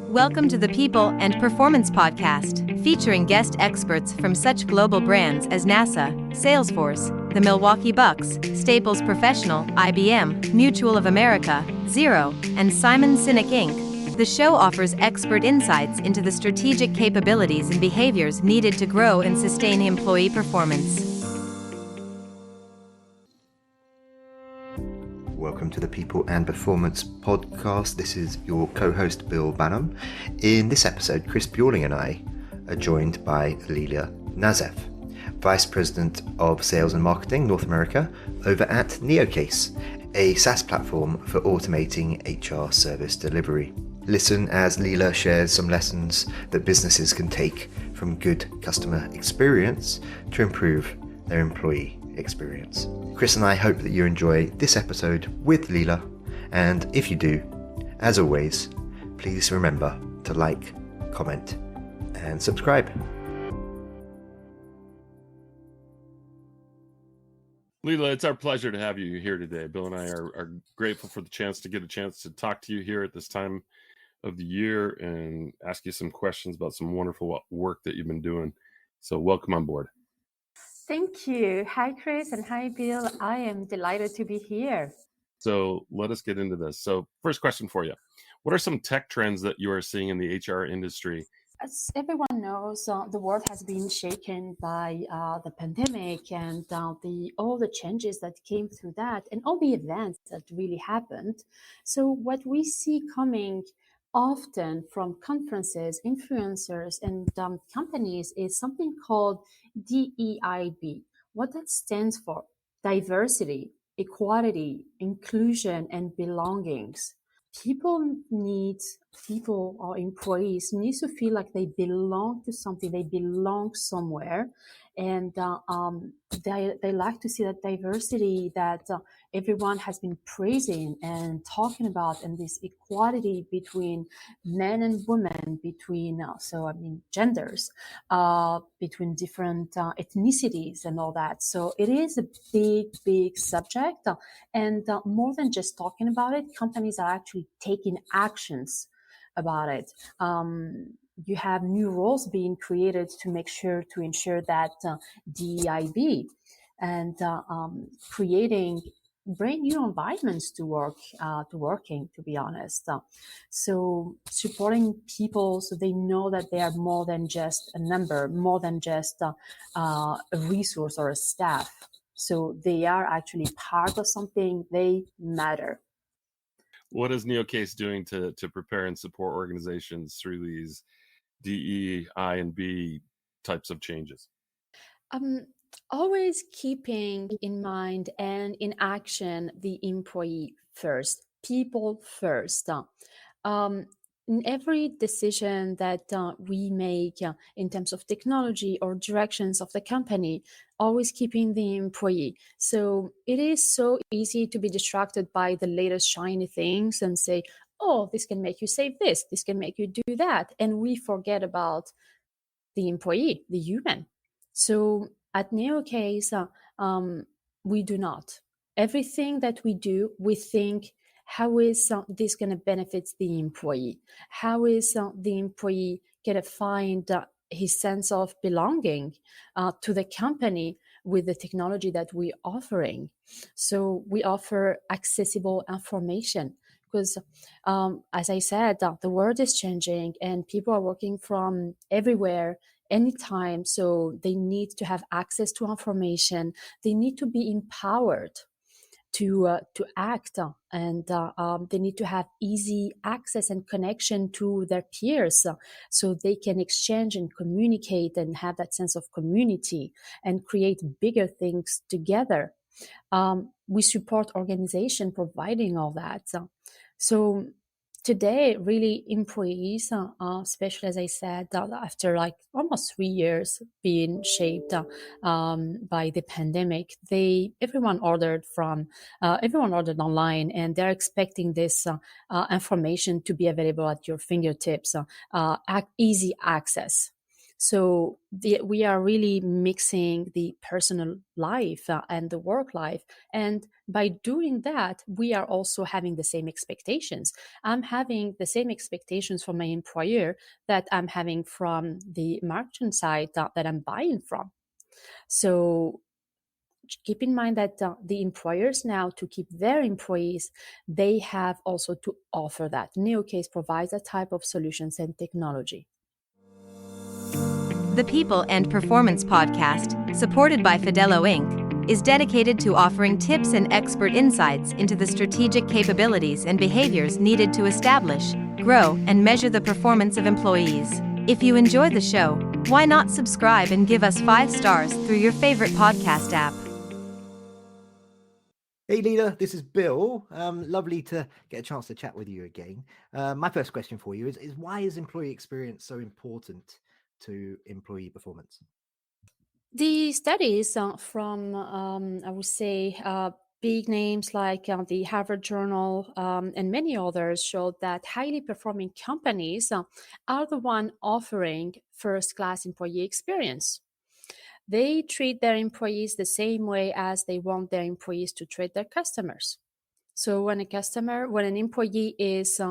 Welcome to the People and Performance Podcast, featuring guest experts from such global brands as NASA, Salesforce, the Milwaukee Bucks, Staples Professional, IBM, Mutual of America, Xero, and Simon Sinek Inc. The show offers expert insights into the strategic capabilities and behaviors needed to grow and sustain employee performance. Welcome to the People and Performance Podcast. This is your co-host Bill Banham. In this episode, Chris Bjorling and I are joined by Lila Nazef, Vice President of Sales and Marketing North America over at Neocase, a SaaS platform for automating HR service delivery. Listen as Lila shares some lessons that businesses can take from good customer experience to improve their employee experience. Chris and I hope that you enjoy this episode with Lila, and if you do, as always, please remember to like, comment, and subscribe. Lila, it's our pleasure to have you here today. Bill and I are grateful for the chance to get a chance to talk to you here at this time of the year and ask you some questions about some wonderful work that you've been doing. So welcome on board. Thank you. Hi, Chris, and hi, Bill. I am delighted to be here. So let us get into this. So first question for you. What are some tech trends that you are seeing in the HR industry? As everyone knows, the world has been shaken by the pandemic and all the changes that came through that and all the events that really happened. So what we see coming often from conferences, influencers, and companies is something called DEIB. What that stands for: diversity, equality, inclusion, and belongings. People or employees need to feel like they belong to something, they belong somewhere, and they like to see that diversity that everyone has been praising and talking about, and this equality between men and women, between genders, between different ethnicities and all that. So it is a big subject, and more than just talking about it, companies are actually taking actions about it. You have new roles being created to ensure that DEIB and creating brand new environments to working, to be honest. So supporting people so they know that they are more than just a number, more than just a resource or a staff. So they are actually part of something, they matter. What is Neocase doing to prepare and support organizations through these DE, I, and B types of changes? Always keeping in mind and in action the employee first, people first. In every decision that we make in terms of technology or directions of the company, always keeping the employee. So it is so easy to be distracted by the latest shiny things and say, oh, this can make you save this can make you do that. And we forget about the employee, the human. So at Neocase, we do not. Everything that we do, we think, how is this going to benefit the employee? How is the employee going to find his sense of belonging to the company with the technology that we're offering? So we offer accessible information because, as I said, the world is changing and people are working from everywhere, anytime. So they need to have access to information. They need to be empowered to act, and they need to have easy access and connection to their peers, so they can exchange and communicate and have that sense of community and create bigger things together. We support organization providing all that. So today, really, employees, especially as I said, after like almost 3 years being shaped by the pandemic, everyone ordered online, and they're expecting this information to be available at your fingertips, easy access. So we are really mixing the personal life and the work life. And by doing that, we are also having the same expectations. I'm having the same expectations from my employer that I'm having from the merchant side that I'm buying from. So keep in mind that the employers now, to keep their employees, they have also to offer that. Neocase provides a type of solutions and technology. The People and Performance Podcast, supported by Fidello Inc., is dedicated to offering tips and expert insights into the strategic capabilities and behaviors needed to establish, grow, and measure the performance of employees. If you enjoy the show, why not subscribe and give us 5 stars through your favorite podcast app? Hey Lila, this is Bill. Lovely to get a chance to chat with you again. My first question for you is why is employee experience so important to employee performance? The studies from, I would say, big names like the Harvard Journal and many others showed that highly performing companies are the one offering first-class employee experience. They treat their employees the same way as they want their employees to treat their customers. So when an employee is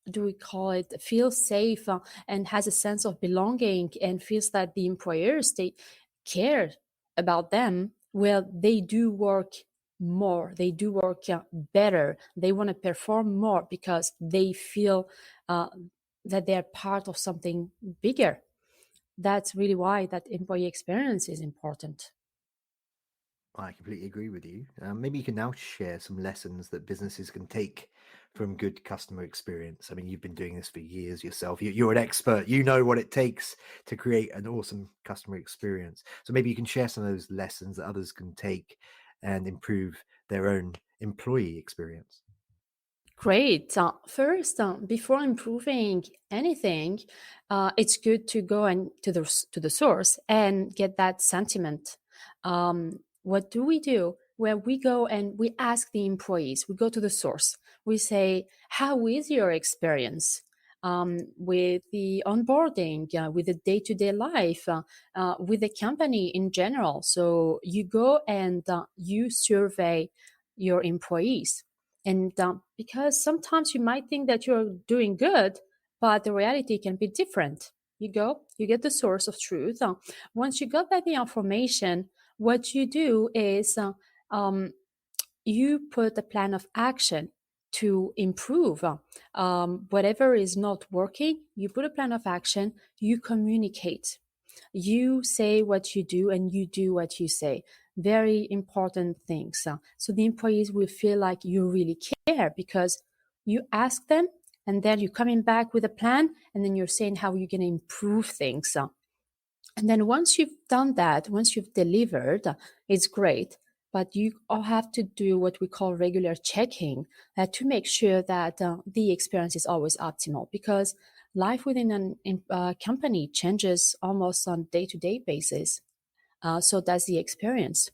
do we call it, feels safe and has a sense of belonging and feels that the employers, they care about them, well, they do work more, they do work better, they want to perform more because they feel that they're part of something bigger. That's really why that employee experience is important. I completely agree with you. Maybe you can now share some lessons that businesses can take from good customer experience. I mean, you've been doing this for years yourself. You're an expert. You know what it takes to create an awesome customer experience. So maybe you can share some of those lessons that others can take and improve their own employee experience. Great. First, before improving anything, it's good to go and to the source and get that sentiment. What do we do? Well, we go and we ask the employees. We go to the source. We say, "How is your experience with the onboarding, with the day-to-day life, with the company in general?" So you go and you survey your employees. And because sometimes you might think that you're doing good, but the reality can be different. You go, you get the source of truth. Once you got that the information, what you do is you put a plan of action to improve whatever is not working. You put a plan of action, you communicate, you say what you do, and you do what you say. Very important things. So the employees will feel like you really care because you ask them and then you're coming back with a plan and then you're saying how you're going to improve things. And then once you've done that, once you've delivered, it's great. But you all have to do what we call regular checking to make sure that the experience is always optimal, because life within a company changes almost on day-to-day basis. So that's the experience.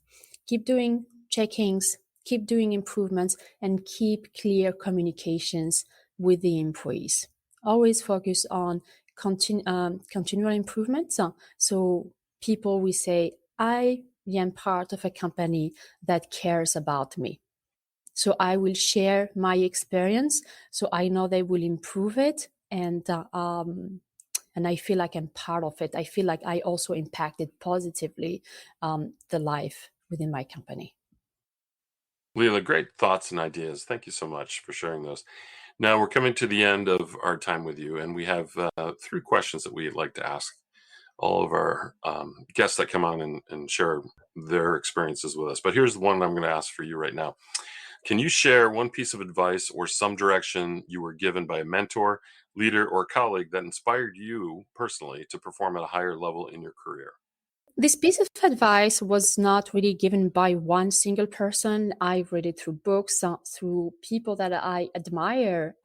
Keep doing checkings, keep doing improvements, and keep clear communications with the employees. Always focus on continual improvements. So people will say, I am part of a company that cares about me. So I will share my experience so I know they will improve it, and I feel like I'm part of it. I feel like I also impacted positively the life within my company. Lila, great thoughts and ideas. Thank you so much for sharing those. Now we're coming to the end of our time with you, and we have 3 questions that we'd like to ask all of our guests that come on and share their experiences with us. But here's the one I'm going to ask for you right now. Can you share one piece of advice or some direction you were given by a mentor, leader, or colleague that inspired you personally to perform at a higher level in your career? This piece of advice was not really given by one single person. I read it through books, through people that I admire.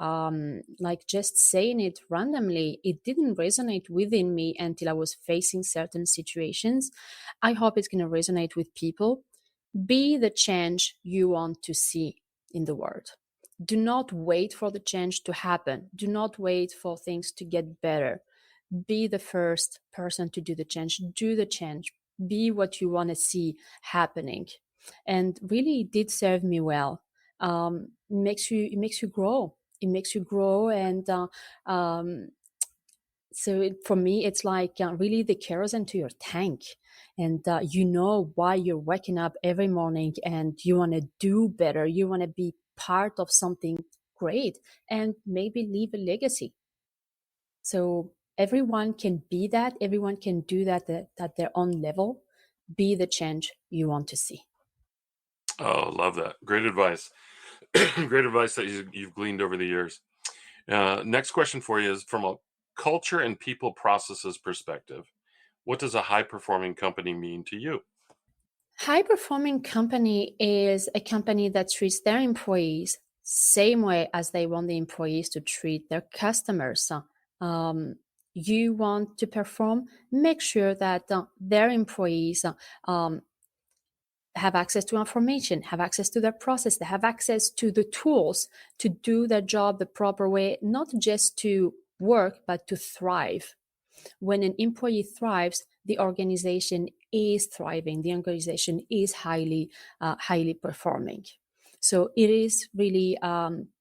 Like just saying it randomly, it didn't resonate within me until I was facing certain situations. I hope it's going to resonate with people. Be the change you want to see in the world. Do not wait for the change to happen. Do not wait for things to get better. be the first person to do the change, be what you want to see happening. And really it did serve me well. It makes you grow. It makes you grow. And so for me, it's like really the kerosene to your tank. And you know why you're waking up every morning, and you want to do better. You want to be part of something great and maybe leave a legacy. So everyone can be that. Everyone can do that at their own level. Be the change you want to see. Oh, love that. Great advice. Great advice that you've gleaned over the years. Next question for you is from a culture and people processes perspective. What does a high-performing company mean to you? High-performing company is a company that treats their employees same way as they want the employees to treat their customers. You want to perform, make sure that their employees have access to information, have access to their process, they have access to the tools to do their job the proper way, not just to work, but to thrive. When an employee thrives, the organization is thriving. The organization is highly performing. So it is really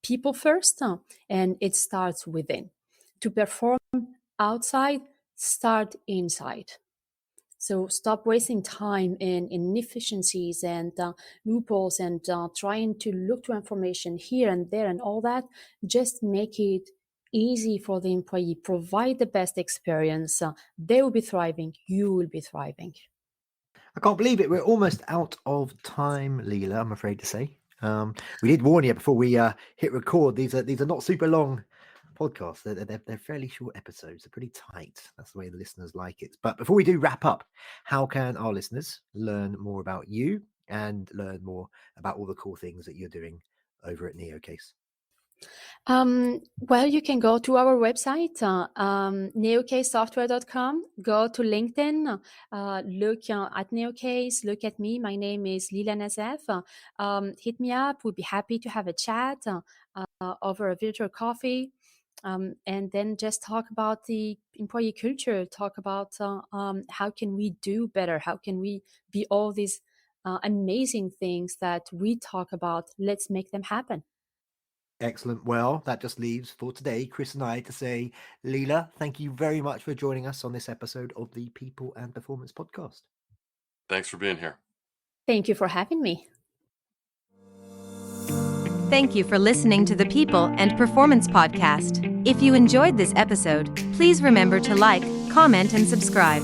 people first, and it starts within. To perform outside, start inside. So stop wasting time in inefficiencies and loopholes and trying to look to information here and there and all that. Just make it easy for the employee, provide the best experience. They will be thriving, you will be thriving. I can't believe it. We're almost out of time, Lila, I'm afraid to say. We did warn you before we hit record. These are not super long podcasts. They're fairly short episodes. They're pretty tight. That's the way the listeners like it. But before we do wrap up, how can our listeners learn more about you and learn more about all the cool things that you're doing over at Neocase? Well, you can go to our website, neocasesoftware.com, go to LinkedIn, look at Neocase, look at me. My name is Lila Nazef. Hit me up. We'd be happy to have a chat over a virtual coffee. And then just talk about the employee culture, talk about how can we do better? How can we be all these amazing things that we talk about? Let's make them happen. Excellent. Well, that just leaves for today, Chris and I, to say, Lila, thank you very much for joining us on this episode of the People and Performance Podcast. Thanks for being here. Thank you for having me. Thank you for listening to the People and Performance Podcast. If you enjoyed this episode, please remember to like, comment, and subscribe.